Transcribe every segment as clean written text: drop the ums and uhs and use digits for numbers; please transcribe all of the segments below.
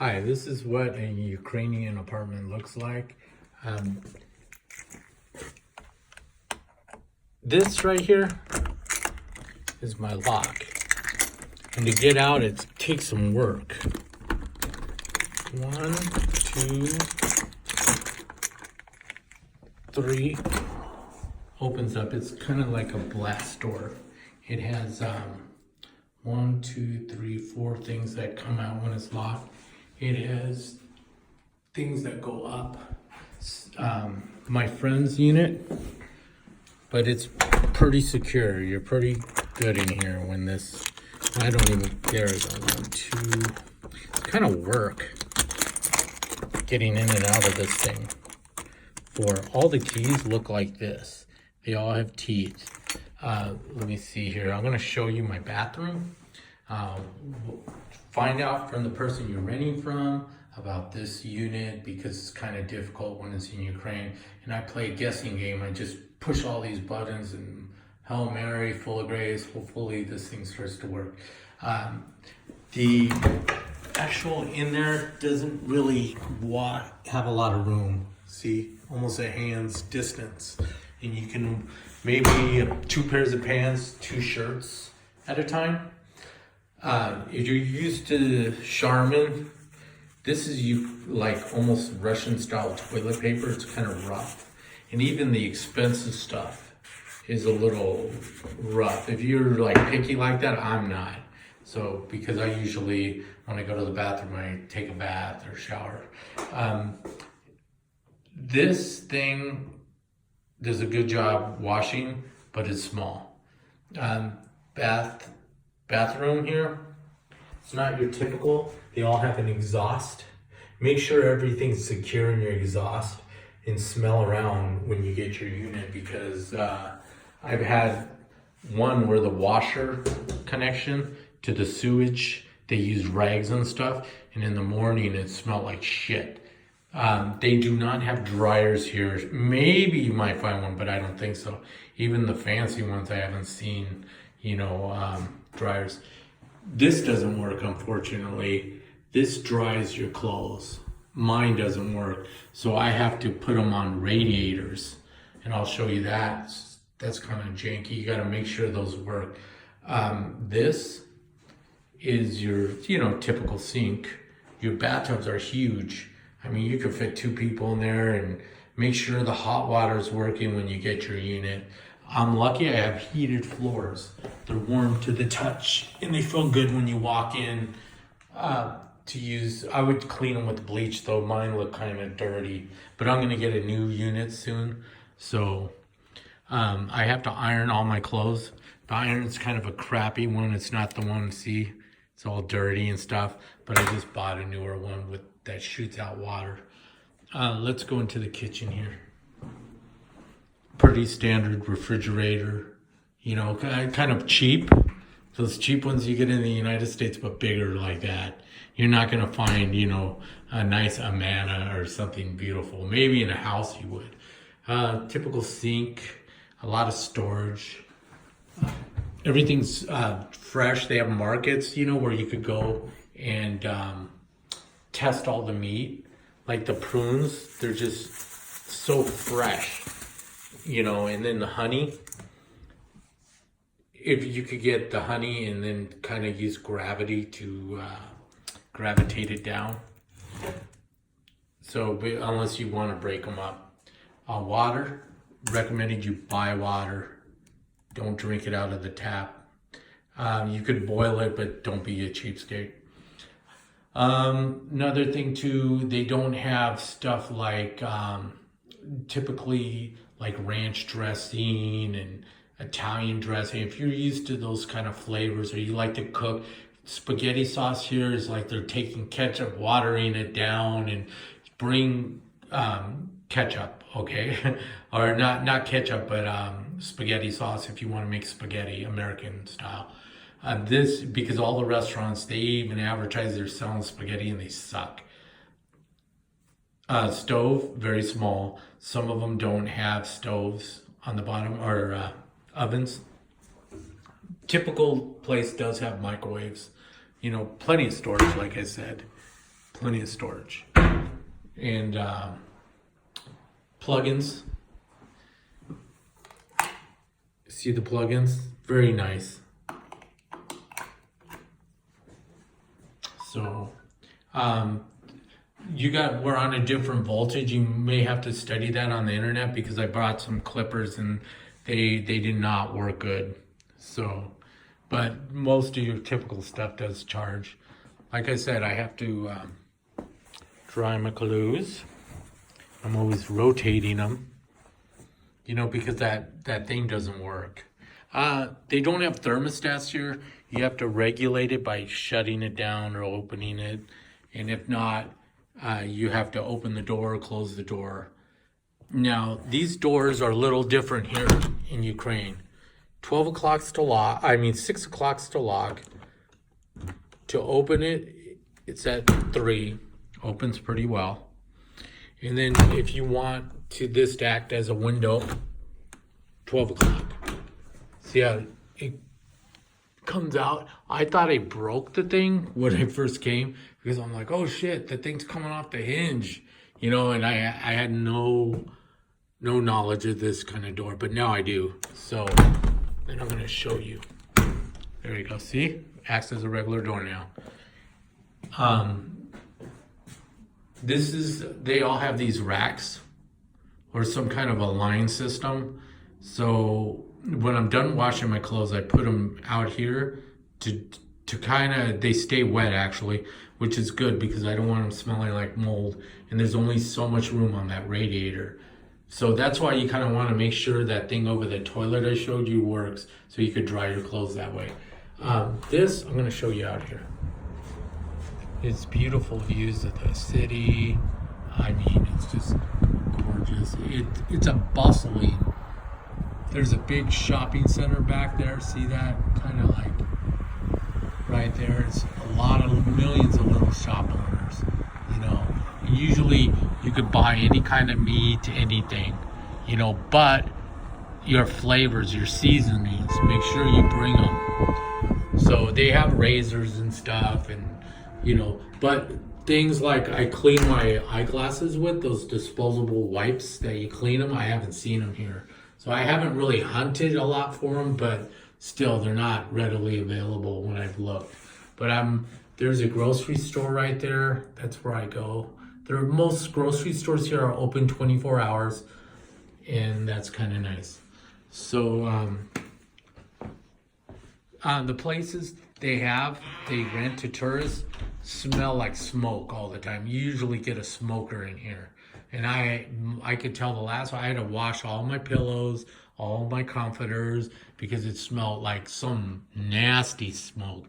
Hi, this is what a Ukrainian apartment looks like. This right here is my lock. And to get out, it takes some work. 1, 2, 3. Opens up. It's kind of like a blast door. It has 1, 2, 3, 4 things that come out when it's locked. It has things that go up. My friend's unit, but it's pretty secure. You're pretty good in here when this. I don't even. There it goes. 1, 2. It's kind of work getting in and out of this thing. For all the keys look like this. They all have teeth. Let me see here. I'm going to show you my bathroom. Find out from the person you're renting from about this unit because it's kind of difficult when it's in Ukraine. And I play a guessing game. I just push all these buttons and Hail Mary, full of grace. Hopefully this thing starts to work. The actual in there doesn't really have a lot of room. See, almost a hand's distance. And you can maybe 2 pairs of pants, 2 shirts at a time. If you're used to Charmin, this is like almost Russian style toilet paper. It's kind of rough. And even the expensive stuff is a little rough. If you're like picky like that, I'm not. So, because I usually, when I go to the bathroom, I take a bath or shower. This thing does a good job washing, but it's small. Bathroom here, it's not your typical. They all have an exhaust. Make sure everything's secure in your exhaust and smell around when you get your unit, because I've had one where the washer connection to the sewage, they use rags and stuff, and in the morning it smelled like shit. They do not have dryers here. Maybe you might find one, but I don't think so. Even the fancy ones I haven't seen, dryers. This doesn't work, unfortunately. This dries your clothes. Mine doesn't work. So I have to put them on radiators. And I'll show you that. That's kind of janky. You got to make sure those work. This is your, typical sink. Your bathtubs are huge. I mean, you could fit 2 people in there, and make sure the hot water is working when you get your unit. I'm lucky I have heated floors. They're warm to the touch, and they feel good when you walk in. I would clean them with bleach, though mine look kind of dirty. But I'm gonna get a new unit soon, so I have to iron all my clothes. The iron's kind of a crappy one. It's not the one, see? It's all dirty and stuff. But I just bought a newer one that shoots out water. Let's go into the kitchen here. Pretty standard refrigerator, kind of cheap. Those cheap ones you get in the United States, but bigger like that. You're not gonna find, a nice Amana or something beautiful. Maybe in a house you would. Typical sink, a lot of storage. Everything's fresh. They have markets, where you could go and test all the meat. Like the prunes, they're just so fresh. And then the honey, if you could get the honey and then kind of use gravity to gravitate it down. So, unless you want to break them up. Water, recommended you buy water. Don't drink it out of the tap. You could boil it, but don't be a cheapskate. Another thing too, they don't have stuff like, typically like ranch dressing and Italian dressing. If you're used to those kind of flavors, or you like to cook, spaghetti sauce here is like they're taking ketchup, watering it down, and bring ketchup, okay? Or not ketchup, but spaghetti sauce if you want to make spaghetti American style. This, because all the restaurants, they even advertise they're selling spaghetti and they suck. Stove, very small. Some of them don't have stoves on the bottom, or ovens. Typical place does have microwaves. Plenty of storage, like I said. plenty of storage. And plugins. See the plugins? Very nice. So, we're on a different voltage. You may have to study that on the internet because I bought some clippers and they did not work good. So, but most of your typical stuff does charge. Like I said, I have to dry my clothes. I'm always rotating them, because that thing doesn't work. They don't have thermostats here. You have to regulate it by shutting it down or opening it. And if not, you have to open the door or close the door. Now, these doors are a little different here in Ukraine. 12 o'clock's to lock. 6 o'clock's to lock. To open it, it's at 3. Opens pretty well. And then if you want this to act as a window, 12 o'clock. See how it comes out? I thought I broke the thing when I first came because I'm like, oh shit, the thing's coming off the hinge. And I had no knowledge of this kind of door, but now I do. So then I'm going to show you. There you go. See? Acts as a regular door now. They all have these racks or some kind of a line system. So when I'm done washing my clothes, I put them out here to they stay wet actually, which is good because I don't want them smelling like mold. And there's only so much room on that radiator. So that's why you kind of want to make sure that thing over the toilet I showed you works so you could dry your clothes that way. This, I'm going to show you out here. It's beautiful views of the city. It's just gorgeous. It's a bustling. There's a big shopping center back there. See that? Kind of like right there. It's a lot of millions of little shop owners. Usually you could buy any kind of meat, anything, but your flavors, your seasonings, make sure you bring them. So they have razors and stuff and, but things like I clean my eyeglasses with, those disposable wipes that you clean them, I haven't seen them here. So I haven't really hunted a lot for them, but still they're not readily available when I've looked. But there's a grocery store right there. That's where I go. Most grocery stores here are open 24 hours, and that's kind of nice. So the places they rent to tourists smell like smoke all the time. You usually get a smoker in here. And I could tell the last one, I had to wash all my pillows, all my comforters, because it smelled like some nasty smoke.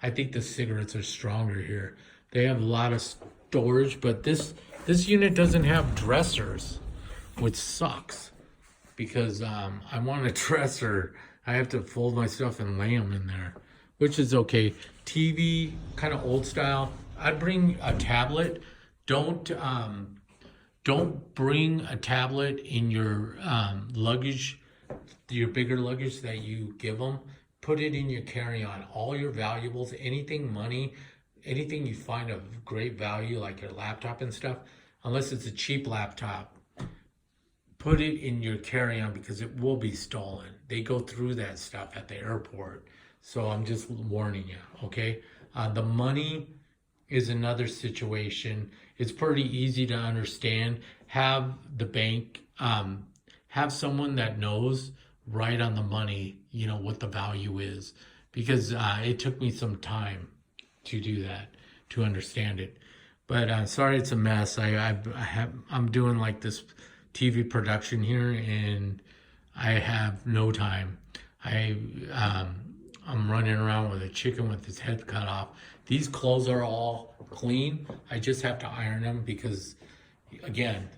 I think the cigarettes are stronger here. They have a lot of storage, but this unit doesn't have dressers, which sucks. Because I want a dresser. I have to fold my stuff and lay them in there, which is okay. TV, kind of old style. I'd bring a tablet. Don't bring a tablet in your luggage, your bigger luggage that you give them. Put it in your carry-on. All your valuables, anything money, anything you find of great value, like your laptop and stuff, unless it's a cheap laptop, put it in your carry-on because it will be stolen. They go through that stuff at the airport. So I'm just warning you, okay? The money is another situation. It's pretty easy to understand. Have the bank, have someone that knows right on the money, what the value is. Because it took me some time to do that, to understand it. But sorry, it's a mess. I'm doing like this TV production here, and I have no time. I'm running around with a chicken with his head cut off. These clothes are all clean. I just have to iron them because, again,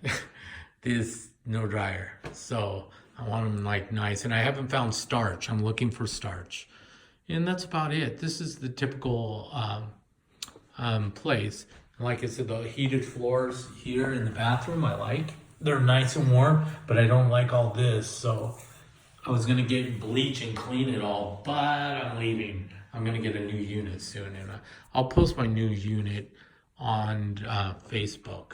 there's no dryer. So I want them like nice. And I haven't found starch. I'm looking for starch. And that's about it. This is the typical place. Like I said, the heated floors here in the bathroom I like. They're nice and warm, but I don't like all this. So I was going to get bleach and clean it all, but I'm leaving. I'm going to get a new unit soon. And I'll post my new unit on Facebook.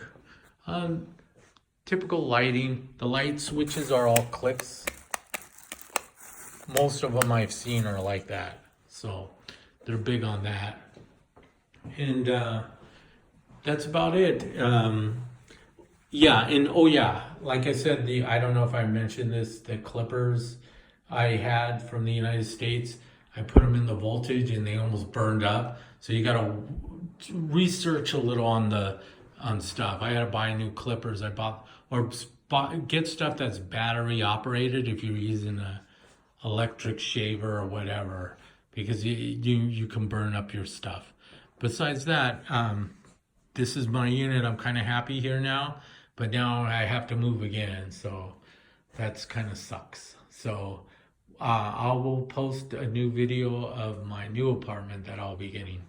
Typical lighting. The light switches are all clicks. Most of them I've seen are like that. So they're big on that. And that's about it. Yeah, and oh yeah, like I said, I don't know if I mentioned this, the clippers I had from the United States, I put them in the voltage and they almost burned up. So you got to research a little on stuff. I had to buy new clippers. I bought get stuff that's battery operated if you're using a electric shaver or whatever, because you can burn up your stuff. Besides that, this is my unit. I'm kind of happy here now, but now I have to move again, so that's kind of sucks. So I will post a new video of my new apartment that I'll be getting.